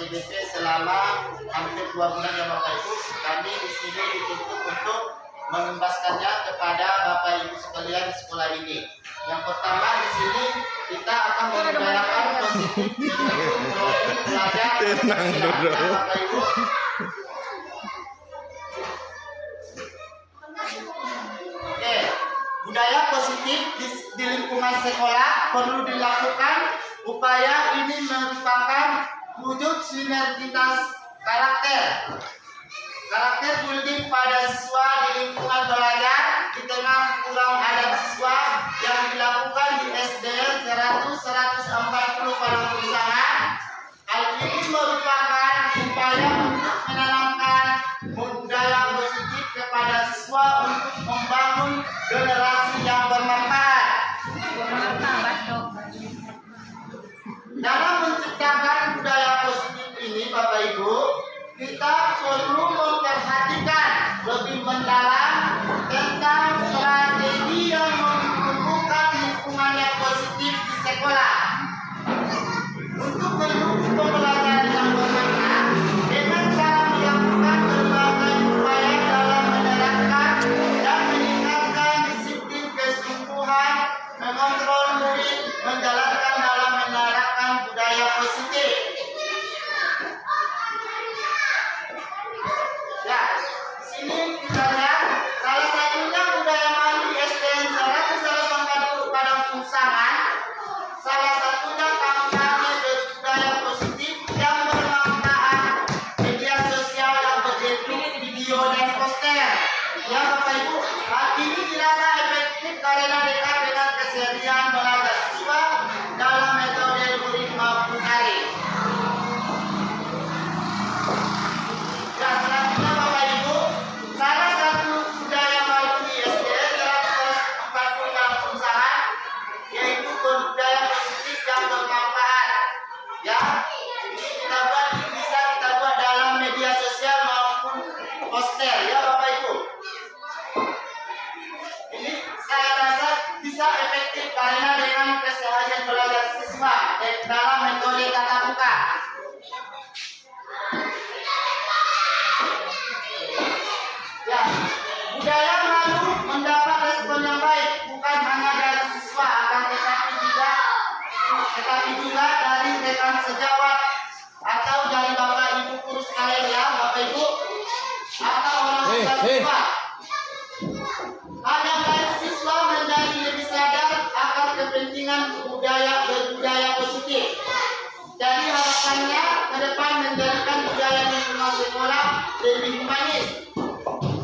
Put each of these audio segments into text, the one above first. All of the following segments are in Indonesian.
SPDP selama hampir 2 bulan ya Bapak Ibu. Kami di sini dituntut untuk menuntaskannya kepada Bapak Ibu sekalian di sekolah ini. Yang pertama di sini kita akan memberdayakan positif untuk belajar Bapak Ibu. Oke, budaya positif di lingkungan sekolah perlu dilakukan. Upaya ini merupakan wujud sinergitas karakter building pada siswa di lingkungan belajar di tengah kurang ada siswa yang dilakukan di SDN 140 pada perusahaan. Hal ini merupakan upaya untuk menanamkan budaya positif kepada siswa untuk membangun generasi yang bermanfaat. Dalam menciptakan budaya positif ini Bapak Ibu, kita perlu memperhatikan lebih mendalam tentang strategi yang menumbuhkan lingkungan yang positif di sekolah. Untuk mendukung pembelajaran yang bermakna dengan cara melakukan berbagai upaya dalam menerapkan dan meningkatkan disiplin kesungguhan, mengontrol murid, menjalankan dalam menerapkan budaya positif. Ya, sini kita lihat salah satunya budaya malu di SDN 140 Padang Sungsangan. Salah satunya kampanye budaya positif yang bermanfaat, media sosial yang berbentuk video dan poster. Ya Bapak Ibu, hal ini dirasa efektif karena dekat dengan keseharian belajar siswa dalam metode luring maupun daring. Dan selanjutnya Bapak Ibu, salah satu budaya malu di SDN 140 Padang Sungsangan yaitu budaya positif yang bermanfaat. Ya, ini bisa kita buat dalam media sosial maupun poster ya Bapak Ibu. Ini saya rasa bisa efektif karena dengan keseharian belajar siswa dalam metode tatap muka. Ya, budaya malu mendapat respon yang baik bukan hanya dari siswa akan tetapi juga dari rekan sejawat atau dari Bapak Ibu guru sekalian ya Bapak Ibu atau orang tua siswa. Hal yang lain siswa menjadi lebih sadar akan kepentingan berbudaya positif. Jadi harapannya ke depan menjadikan budaya lingkungan sekolah lebih humanis,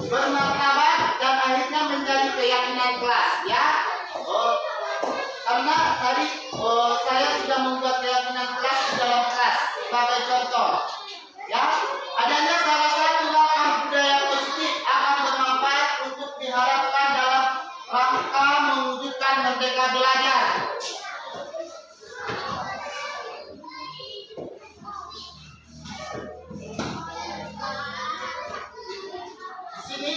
bermartabat dan akhirnya menjadi keyakinan kelas ya. Karena tadi saya sudah membuat keyakinan kelas di dalam kelas sebagai contoh ya. Adanya salah satu langkah budaya positif akan bermanfaat untuk diharapkan dalam rangka mewujudkan merdeka belajar. Di sini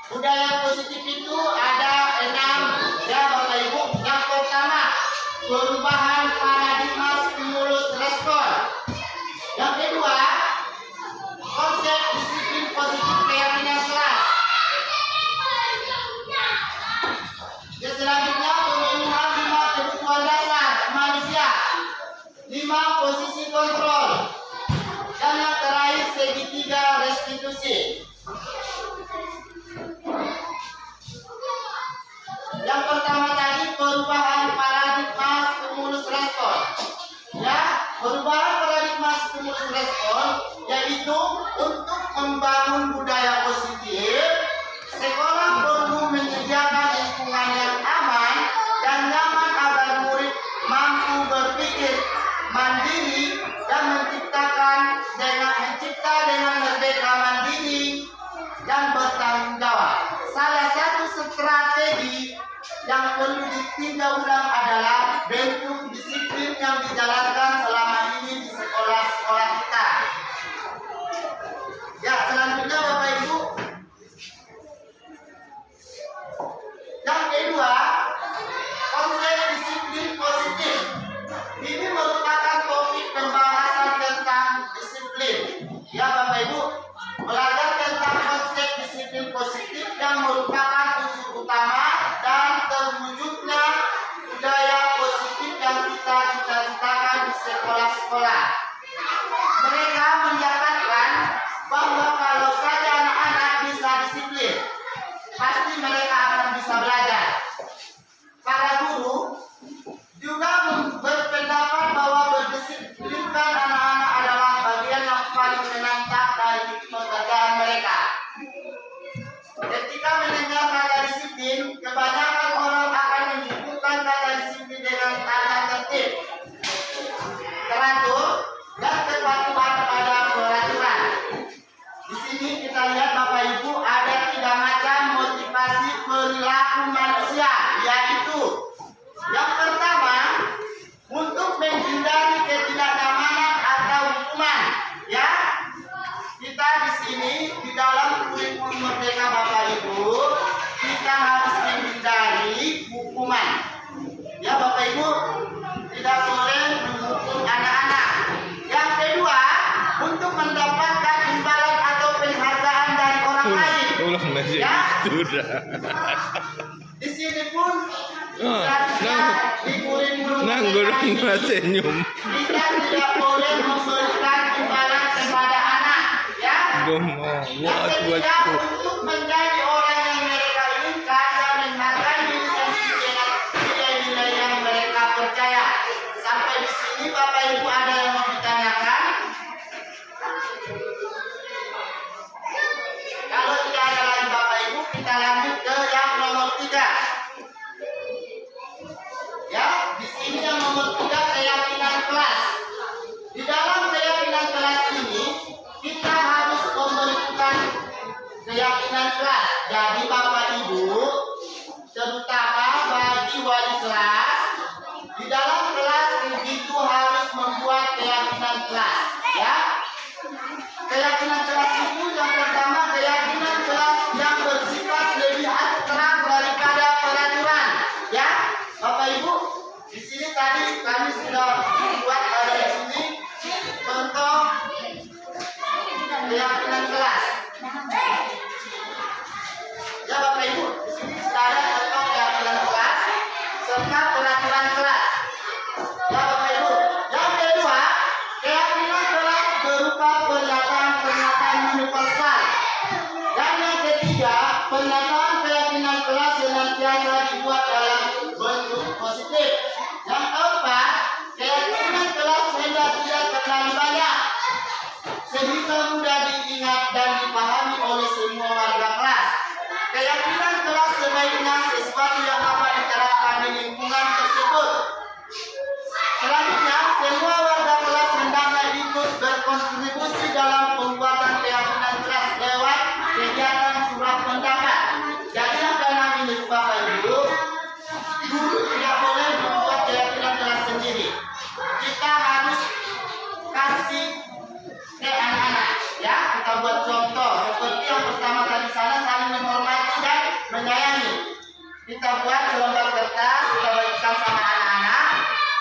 budaya positif itu ada 6 ya Bapak Ibu. Yang pertama, perubahan paradigma stimulus respon. Yang kedua, konsep disiplin positif keyakinan kelas. Yang selanjutnya, pemenuhan 5 kebutuhan dasar manusia, 5 posisi kontrol, dan yang terakhir segitiga restitusi. Yang pertama tadi perubahan paradigma stimulus respon. Ya, perubahan paradigma stimulus respon yaitu untuk membangun budaya positif, sekolah perlu menyediakan lingkungan yang aman dan nyaman agar murid mampu berpikir mandiri dan mencipta dengan merdeka mandiri dan bertanggung jawab. Salah satu strategi yang perlu ditinjau ulang adalah bentuk disiplin yang dijalankan selama ini di sekolah-sekolah kita. Ya, selanjutnya Bapak Ibu, Ya Bapak Ibu, belajar tentang konsep disiplin positif yang merupakan unsur utama dan terwujudnya budaya positif yang kita cita-citakan di sekolah-sekolah. Mereka menyatakan bahwa kalau saja anak-anak bisa disiplin, pasti mereka akan bisa belajar. Para guru juga berpendapat bahwa berdisiplinkan anak-anak adalah bagian yang paling menantang dari pekerjaan mereka. Ketika mendengar kata disiplin, kebanyakan orang akan menyebutkan kata disiplin dengan tanda tertib, teratur, dan kepatuhan pada peraturan. Di sini kita lihat Bapak Ibu ada 3 macam motivasi perilaku manusia, yaitu yang pertama untuk menghindari ketidaknyamanan atau hukuman. Ya, kita di sini di dalam kurikulum Merdeka Bapak Ibu kita harus menghindari hukuman. Ya Bapak Ibu, tidak boleh menghukum anak-anak. Yang kedua, untuk mendapatkan imbalan atau penghargaan dari orang lain. Ya, di sini pun di kurikulum senyum. kita tidak boleh memberikan imbalan kepada anak. Ya, yang ketiga, untuk menjadi orang yang mereka inginkan dan menghargai diri sendiri dengan nilai-nilai yang mereka percaya. Sampai di sini Bapak Ibu ada yang mau ditanyakan? Kalau tidak ada lagi Bapak Ibu, kita lanjut ke yang nomor 3. Ya, di sini yang nomor 3 keyakinan kelas. Di dalam keyakinan kelas ini kita harus membentukkan keyakinan kelas. Jadi Bapak Ibu, terutama bagi wali kelas, di dalam kelas itu harus membuat keyakinan kelas. Ya, keyakinan kelas itu yang pertama keyakinan kelas yang bersifat lebih abstrak daripada peraturan. Ya, Bapak Ibu, di sini tadi kami sudah membuat ada di sini contoh keyakinan kelas. Ya Bapak Ibu, di sini sudah ada contoh keyakinan kelas serta peraturan kelas. Ya Bapak Ibu, yang kedua keyakinan kelas berupa pernyataan-pernyataan universal. Dan yang ketiga, pernyataan keyakinan kelas senantiasa dibuat dalam bentuk positif. Yang keempat, keyakinan kelas hendak tidak terlalu banyak sehingga mudah diingat dan dipahami oleh semua warga kelas. Keyakinan kelas sebaiknya sesuatu yang dapat diterapkan di lingkungan tersebut. Selanjutnya, semua warga kelas hendaknya ikut berkontribusi dalam pembuatan keyakinan kelas lewat kegiatan surat pendapat. Jadi yang dalam ini Bapak Ibu, guru tidak boleh membuat keyakinan kelas sendiri. Kita harus kasih ke anak-anak. Ya, kita buat contoh seperti yang pertama tadi sana, saling menghormati dan menyayangi. Kita buat selembar kertas, kita bagikan sama anak-anak.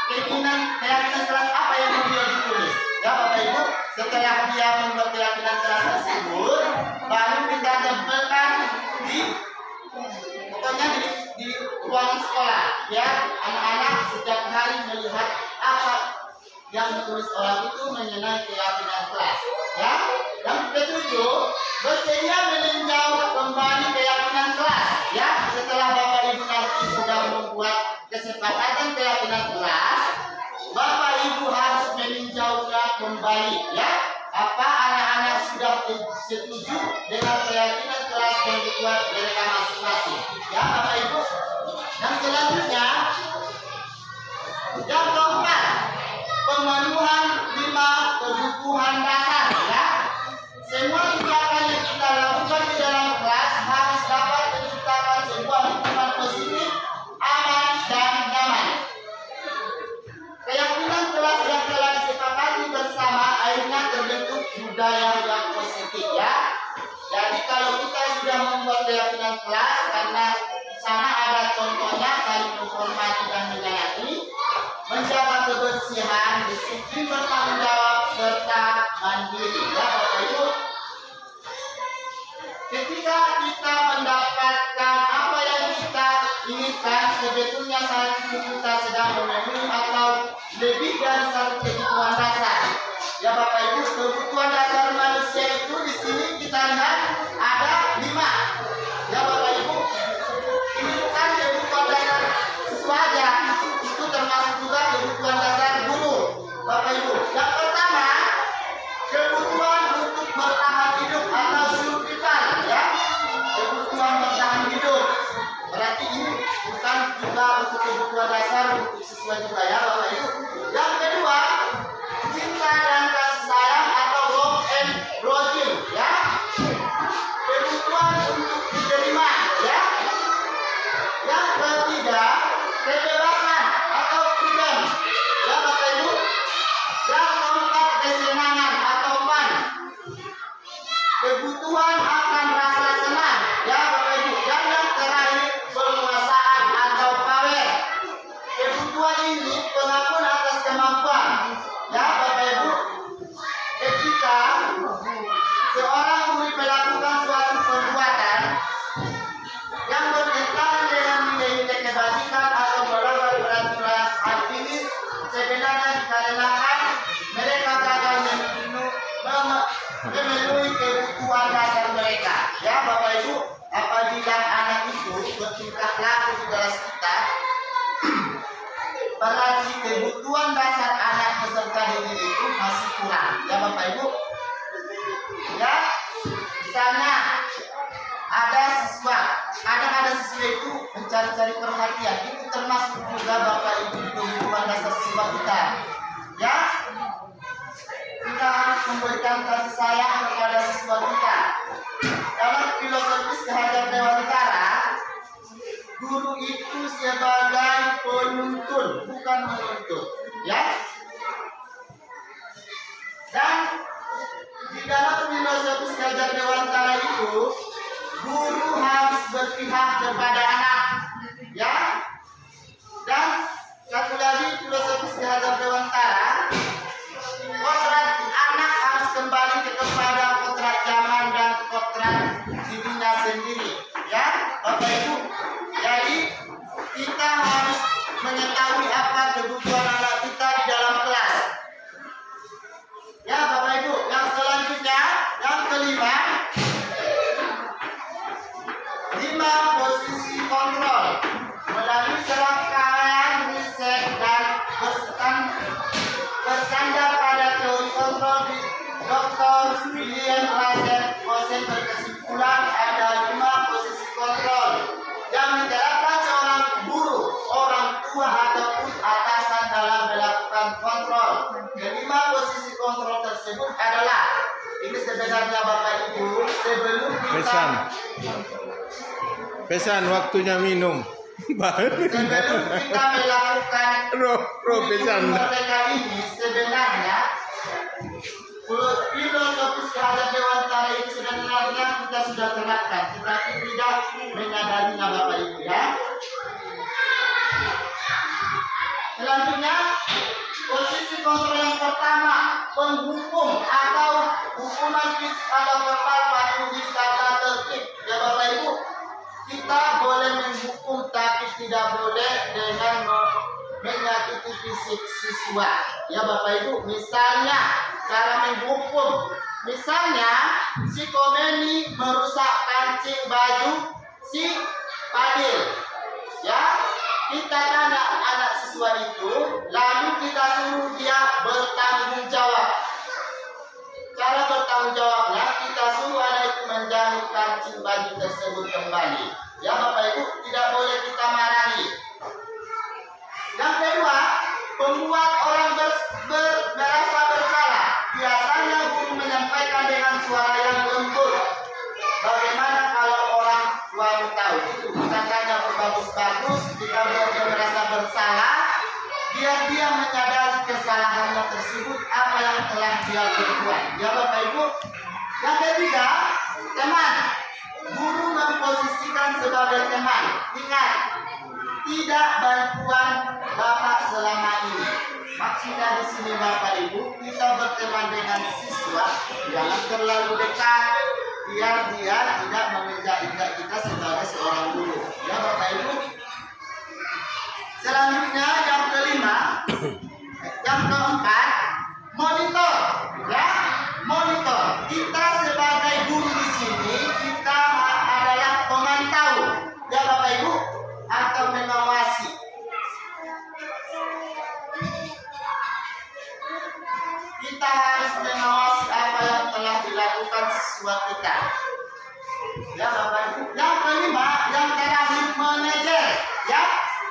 Keyakinan kelas apa yang mau dia ditulis? Ya Bapak Ibu, setelah dia membuat keyakinan kelas tersebut, baru kita tempelkan di ruangan sekolah. Ya, anak-anak setiap hari melihat apa yang ditulis orang itu mengenai keyakinan kelas. Ya, yang ketujuh, bersedia meninjau kembali keyakinan kelas. Ya, setelah Bapak Ibu nanti sudah membuat kesepakatan keyakinan kelas, Bapak Ibu harus meninjaunya kembali. Ya, apa anak-anak sudah setuju dengan keyakinan kelas yang dibuat mereka masing-masing. Ya Bapak Ibu. Dan selanjutnya, yang keempat, pemenuhan 5 kebutuhan dasar. Ya, semua kegiatan yang kita lakukan di dalam kelas harus dapat menciptakan sebuah lingkungan positif, aman dan nyaman. Keyakinan kelas yang telah disepakati bersama akhirnya terbentuk budaya yang positif. Ya, jadi kalau kita sudah membuat keyakinan kelas, karena sana ada contohnya saling menghormati dan menyayangi, menjaga kebersihan, disiplin, bertanggung jawab serta mandiri. Ya Bapak Ketika kita mendapatkan apa yang kita inginkan, sebetulnya saat itu kita sedang memenuhi atau lebih dari satu kebutuhan dasar. Ya Bapak Ibu, kebutuhan dasar manusia itu di sini kita lihat ada 5. Ya Bapak Ibu, ini bukan kebutuhan dasar sesuatu, itu termasuk juga kebutuhan dasar guru. Bapak Ibu, yang pertama kebutuhan untuk bertahan hidup atau survival, ya. Kebutuhan bertahan hidup. Berarti ini bukan juga untuk kebutuhan dasar untuk sesuai juga, ya Bapak Ibu. Yang kedua, cinta dan kasih sayang atau love and brothing, ya. Kebutuhan untuk diterima, ya. Yang ketiga, kebebasan atau freedom, ya Bapak Ibu. Yang keempat, kesenangan atau fun. Kebutuhan akan rasa senang, ya Bapak Ibu. Dan yang terakhir, penguasaan atau power. Kebutuhan ini pengakuan atas kemampuan, ya Bapak Ibu. Ketika seorang murid melakukan suatu perbuatan yang bertentangan dengan nilai-nilai kebajikan atau melanggar peraturan akibat, sebenarnya dikarenakan mereka gagal memenuhi kebutuhan dasar mereka. Ya Bapak Ibu, apabila anak itu bertingkah laku di kelas kita, berarti kebutuhan dasar anak peserta didik itu masih kurang. Ya Bapak Ibu, ya misalnya ada siswa itu mencari-cari perhatian, itu termasuk juga Bapak Ibu kebutuhan dasar siswa kita. Ya, kita harus memberikan kasih sayang kepada siswa kita. Dalam filosofis Kehajar Dewantara, guru itu sebagai penuntun, bukan menuntut, ya. Dan di dalam filosofis Kehajar Dewantara itu, guru harus berpihak kepada anak, ya. Dan satu lagi filosofis Kehajar Dewantara, kodrat anak harus kembali kepada kodrat zaman dan kodrat dirinya sendiri, ya Bapak Ibu. Jadi kita harus mengetahui apa kebutuhan anak kita di dalam kelas, ya Bapak Ibu. Yang selanjutnya, yang kelima, 5 posisi kontrol. Melalui serangkaian riset dan bersandar pada teori kontrol, Dr. William Russell Mosen berkesimpulan ada 5 posisi kontrol yang diterapkan seorang guru, orang tua ataupun atasan dalam melakukan kontrol. Kelima posisi kontrol tersebut adalah, ini sebenarnya Bapak Ibu, sebelum kita Pesan waktunya minum. sebelum kita melakukan pesan. merdeka ini, sebenarnya filosofis Kehajar Dewantara itu sebenarnya kita sudah terapkan, tetapi tidak menyadarinya Bapak Ibu, ya. Selanjutnya, posisi kontrol yang pertama, penghukum atau hukuman fisik atau verbal patuhi tata tertib. Ya Bapak Ibu, kita boleh menghukum tapi tidak boleh dengan menyakiti fisik siswa. Ya Bapak Ibu, misalnya cara menghukum, misalnya si Komeni merusak kancing baju si Fadil, ya. Kita tanya anak siswa itu, lalu kita suruh dia bertanggung jawab. Cara bertanggung jawabnya, kita suruh anak itu menjahit kancing baju tersebut kembali. Ya Bapak Ibu, tidak boleh kita marahi. Yang kedua, membuat orang merasa bersalah. Biasanya guru menyampaikan dengan suara yang lembut. Bagaimana kalau orang tua tahu itu katanya bagus-bagus, jika dia merasa bersalah, biar dia menyadari kesalahannya tersebut, apa yang telah dia berbuat. Ya Bapak Ibu. Yang ketiga, teman. Guru memposisikan sebagai teman. Ingat, tidak bantuan Bapak selama ini. Maksudnya di sini Bapak Ibu, kita berteman dengan siswa, jangan terlalu dekat, biar dia tidak menginjak-injak kita sebagai seorang guru. Ya Bapak Ibu. Selanjutnya yang kelima, yang keempat, monitor. Ya, monitor. Kita sebagai guru di sini kita adalah pemantau. Ya Bapak Ibu, atau mengawasi. Kita harus mengawasi apa yang telah dilakukan siswa kita. Ya Bapak Ibu. Yang kelima, yang terakhir, manajer. Ya,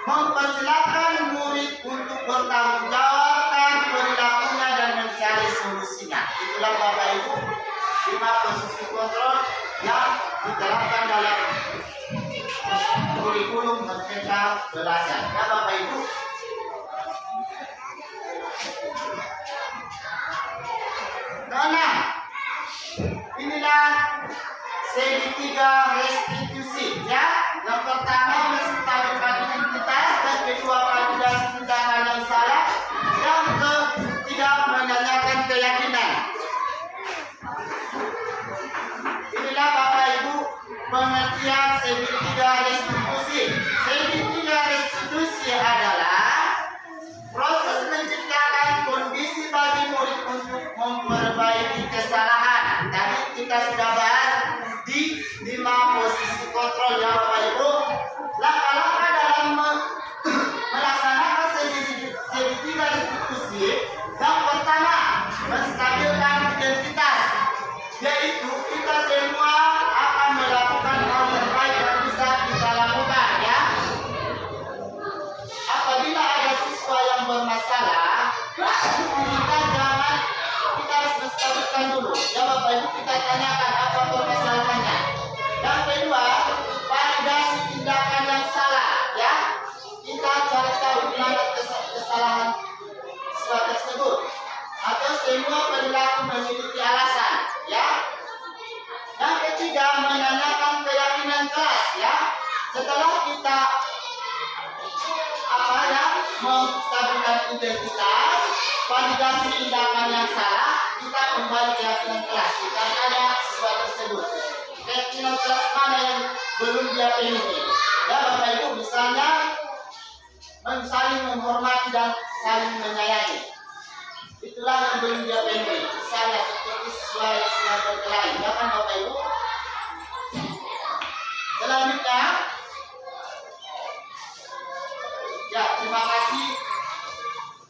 mempersilahkan murid untuk bertanggung jawabkan perilakunya dan mencari solusinya. Itulah Bapak Ibu 5 posisi kontrol yang diterapkan dalam kurikulum Merdeka Belajar. Ya Bapak Ibu. Keenam, inilah segitiga restitusi. Ya, yang pertama menstabilkan identitas, yang kedua validasi tindakan yang salah, yang ketiga menanyakan keyakinan. Inilah Bapak Ibu pengertian segitiga restitusi. Segitiga restitusi adalah proses menciptakan kondisi bagi murid untuk memperbaiki kesalahan. Tadi kita sudah bahas di 5 posisi kontrol ya Bapak Ibu. Langkah-langkah dalam melaksanakan segitiga restitusi. Yang pertama, menstabilkan identitas, yaitu kita semua akan melakukan hal terbaik yang bisa kita lakukan ya. Apabila ada siswa yang bermasalah, kita harus menstabilkan dulu. Ya Bapak Ibu, kita tanyakan apa permasalahannya. Yang kedua, validasi tindakan yang salah. Ya, kita cari tahu di mana kesalahan siswa tersebut. Atau semua perilaku memiliki alasan. Ya. Yang ketiga, menanyakan keyakinan kelas. Ya, setelah kita menstabilkan identitas, validasi tindakan yang salah, kita kembali keyakinan kelas. Kita tanya siswa tersebut, keyakinan kelas mana yang belum dia penuhi. Ya Bapak Ibu, misalnya saling menghormati dan saling menyayangi. Itulah yang belum dia penuhi. Misalnya seperti siswa yang sudah berkelahi. Ya kan Bapak Ibu? Selanjutnya, ya, terima kasih.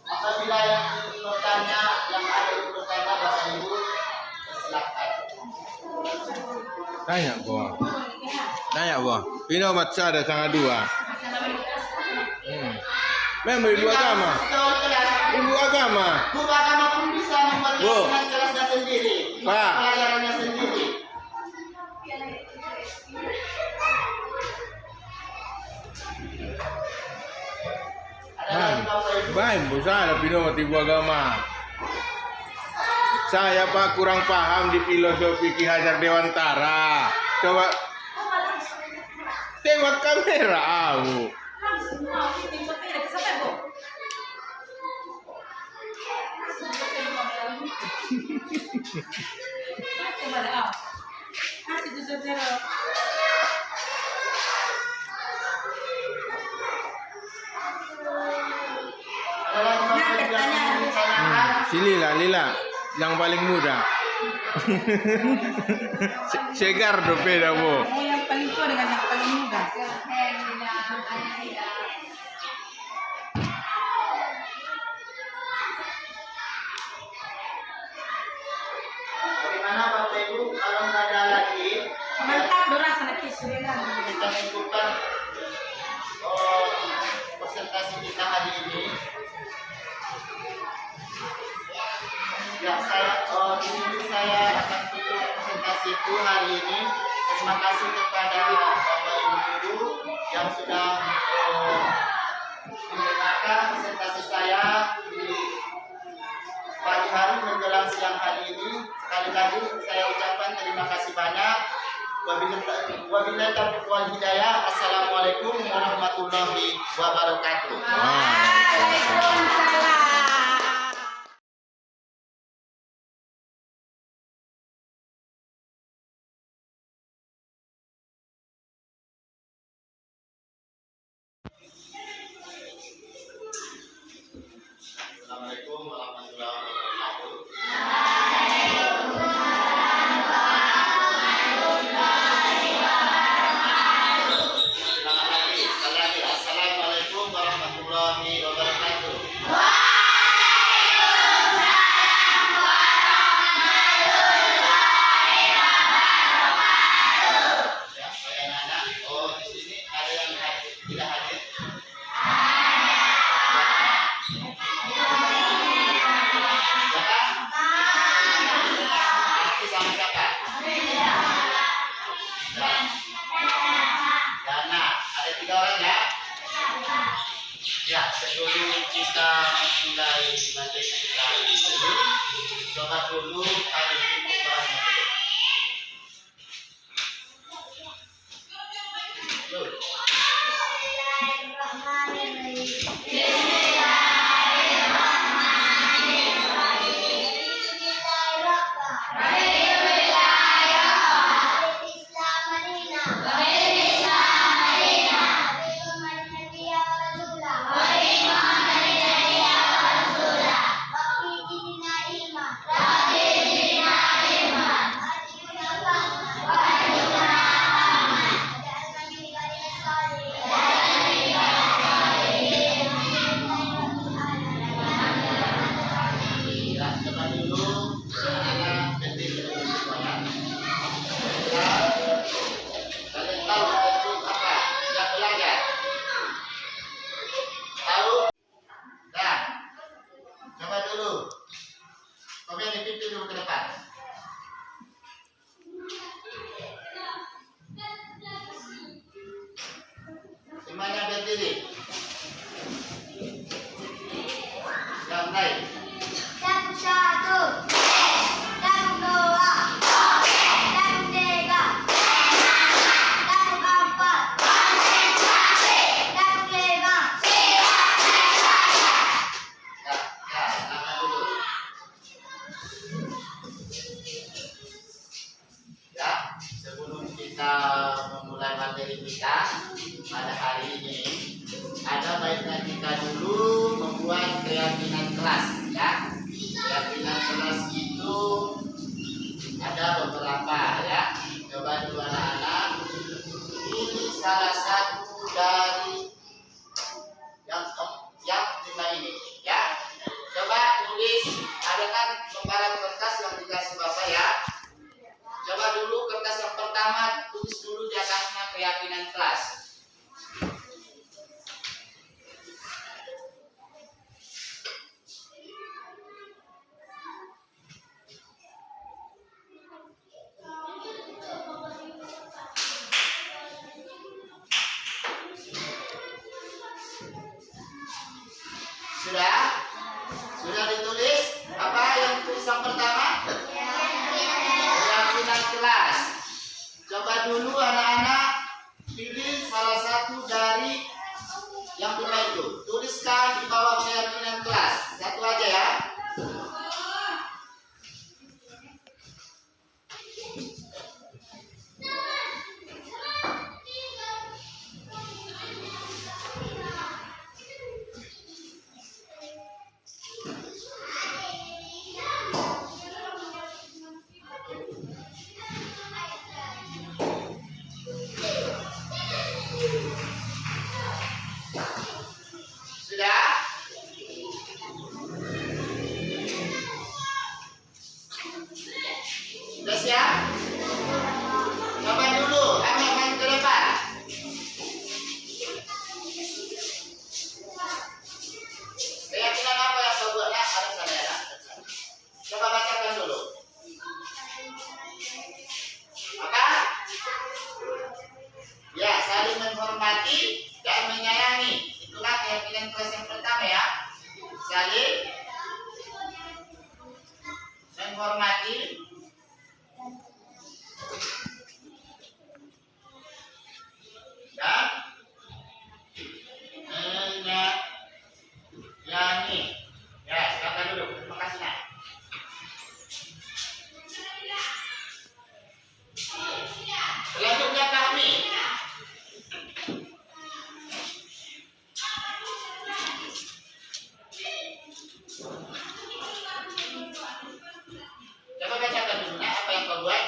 Apabila yang bertanya, yang ada yang bertanya Bapak Ibu, silakan. Tanya boh. Pino matcha ada sangat dua. Memang ibu agama. Ibu agama. Guru agama pun bisa membuat keyakinan kelasnya sendiri, Pak. pelajarannya sendiri. Baik, saya ada pino ibu agama. Saya Pak kurang paham di filosofi Ki Hajar Dewantara. Coba tengok kamera aku. Si Lila yang paling muda. Segar do beda bo. Yang paling tua dengan yang paling muda. Bagaimana Bapak Ibu kalau nggak ada lagi? Mantap dorasa nanti sudah. Kita cukupkan presentasi kita hari ini. Ya, di sini saya akan tutup presentasiku hari ini. Terima kasih kepada Bapak Ibu guru yang sudah mendengarkan presentasi saya di pagi hari menjelang siang hari ini. Sekali lagi saya ucapkan terima kasih banyak. Wabillahi taufiq wal hidayah. Assalamualaikum warahmatullahi wabarakatuh. Waalaikumsalam. sebelum kita mulai materi kita hari ini, coba dulu kali ini bahannya dulu. Ya, coba dulu anak kecil dulu semuanya. Kalian tahu itu apa? Sudah belajar? Tahu? Nah, coba dulu. Kemudian dipimpin dulu ke depan. Semuanya berdiri. Yang lain. Tabuk 1, tabuk 2, tabuk 3, tabuk 4, tabuk 5. Ya, silakan dulu. Ya, sebelum kita memulai materi kita pada hari ini, ada baiknya kita dulu membuat keyakinan kelas, ya. Keyakinan kelas itu ada beberapa, ya. Coba dulu anak-anak. Ini salah satu dari yang 5 ini, ya. Coba tulis, ada kan lembaran kertas yang dikasih Bapak, ya. Coba dulu kertas yang pertama tulis dulu di atasnya keyakinan kelas. Sudah? Sudah ditulis? Apa yang tulisan pertama? Keyakinan kelas. Coba dulu anak-anak pilih salah satu dari yang 5 itu. Tuliskan di bawah keyakinan kelas. Satu aja, ya. Sudah? Sudah siap? Coba dulu, kami main ke depan. Keyakinan apa yang kau buat? Ada sana, ya. Coba bacakan dulu. Apa? Ya, saling menghormati dan menyayangi. Itulah keyakinan kelas yang pertama, ya. Saling menghormati dan menyayangi. Ya, silakan dulu. Terima kasih, Nak. Selanjutnya kami. Coba bacakan dulu, Nak, apa yang kau buat?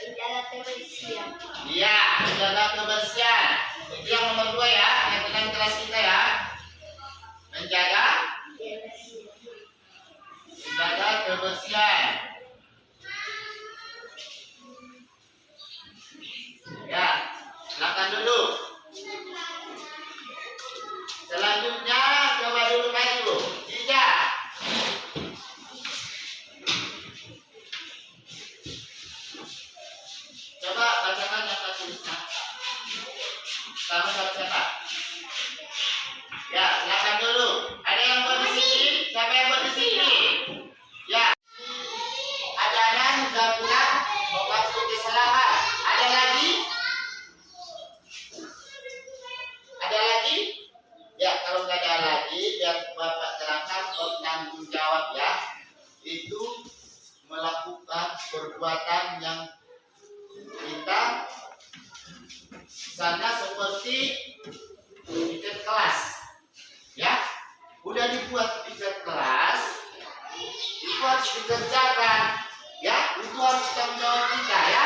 Menjaga kebersihan. Iya, menjaga kebersihan. Itu yang nomor 2, ya, keyakinan kelas kita, ya. Menjaga kebersihan. Ya, silakan dulu. Selanjutnya coba dulu maju. Tiga. Coba bacakan yang tulisnya. Kamu dapat siapa? Ya, silakan dulu. perbuatan yang kita sana seperti tiket kelas, ya. Udah dibuat tiket kelas, itu harus dikerjakan, ya. Itu harus tanggung jawab kita, ya.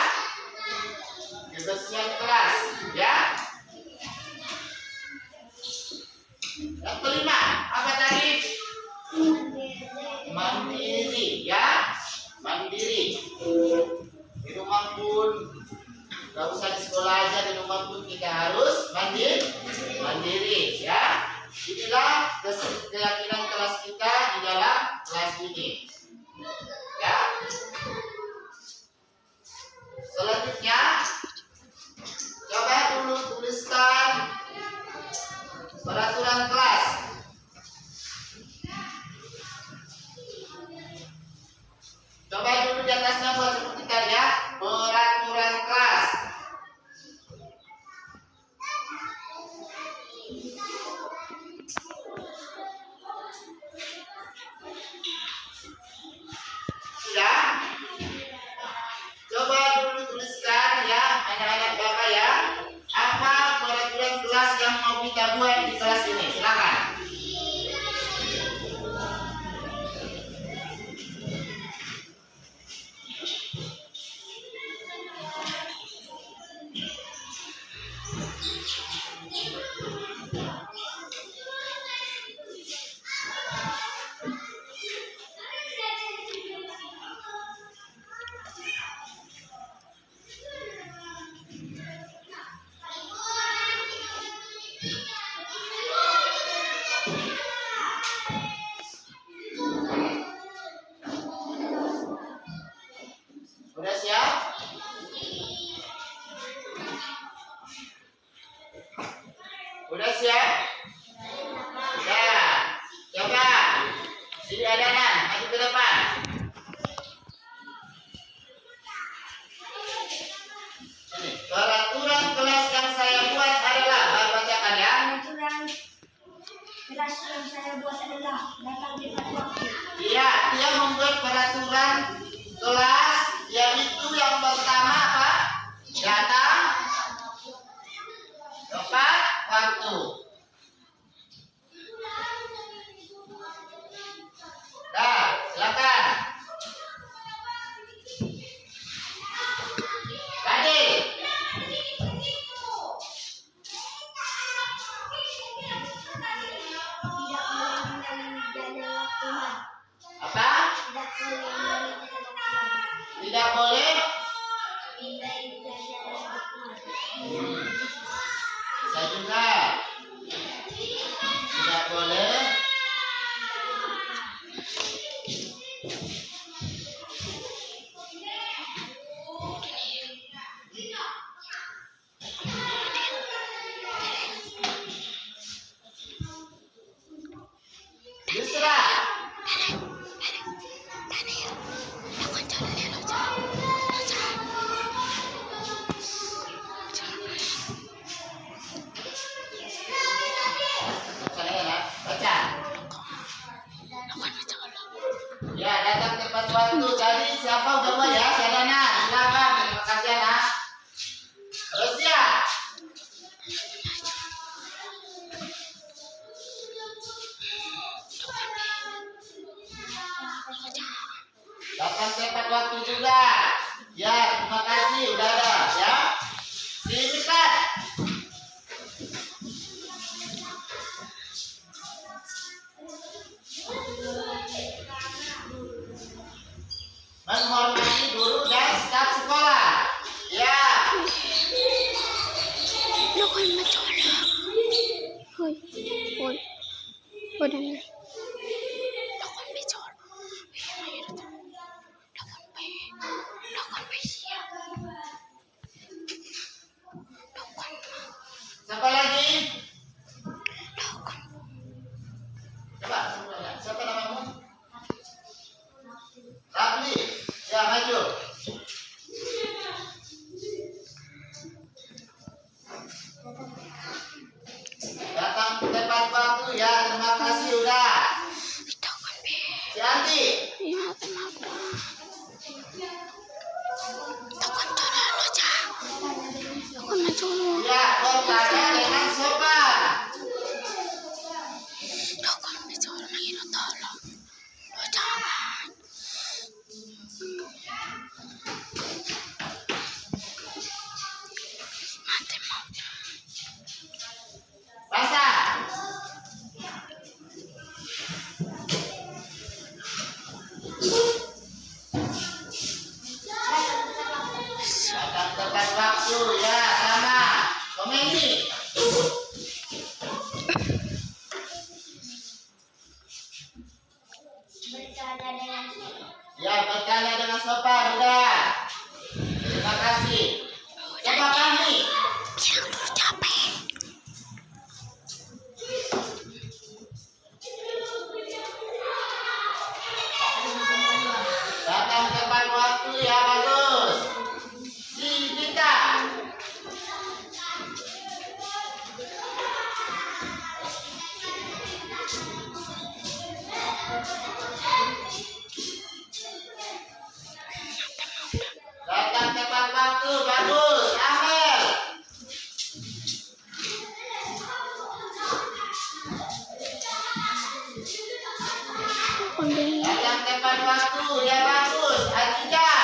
Kebersihan kelas, ya. Yang kelima, apa tadi? Mandiri, ya. Mandiri. Di rumah pun, gak usah di sekolah aja, di rumah pun kita harus mandiri, ya. Inilah keyakinan kelas kita di dalam kelas ini, ya. Selanjutnya, coba dulu tuliskan peraturan kelas. Coba dulu di atasnya buat seperti tadi, ya. Peraturan kelas. Sudah? Coba dulu tuliskan, ya, anak-anak Bapak, ya. Apa peraturan kelas yang mau kita buat di kelas ini? Silakan. Udah siap? Udah siap? Sudah. Coba. Sini anak, maju ke depan. Ini, peraturan kelas yang saya buat adalah, bacakan, ya. Peraturan kelas yang saya buat adalah datang tepat waktu. Iya, dia membuat peraturan kelas, yaitu yang pertama apa? Datang tepat waktu. Dah, silakan. Tadi. Tidak boleh meninggalkan waktu. Apa? Tidak boleh meninggalkan bertanya dengan sopan. Rasa. Datang tepat waktu ya, sama. Komedi. Bertanya dengan Ya, bertanya dengan sopan, udah. Terima kasih. Coba kami. Datang tepat waktu ya, bagus. Si kita. Datang tepat waktu, bagus. Amel. Datang tepat waktu, ya bagus. Adija.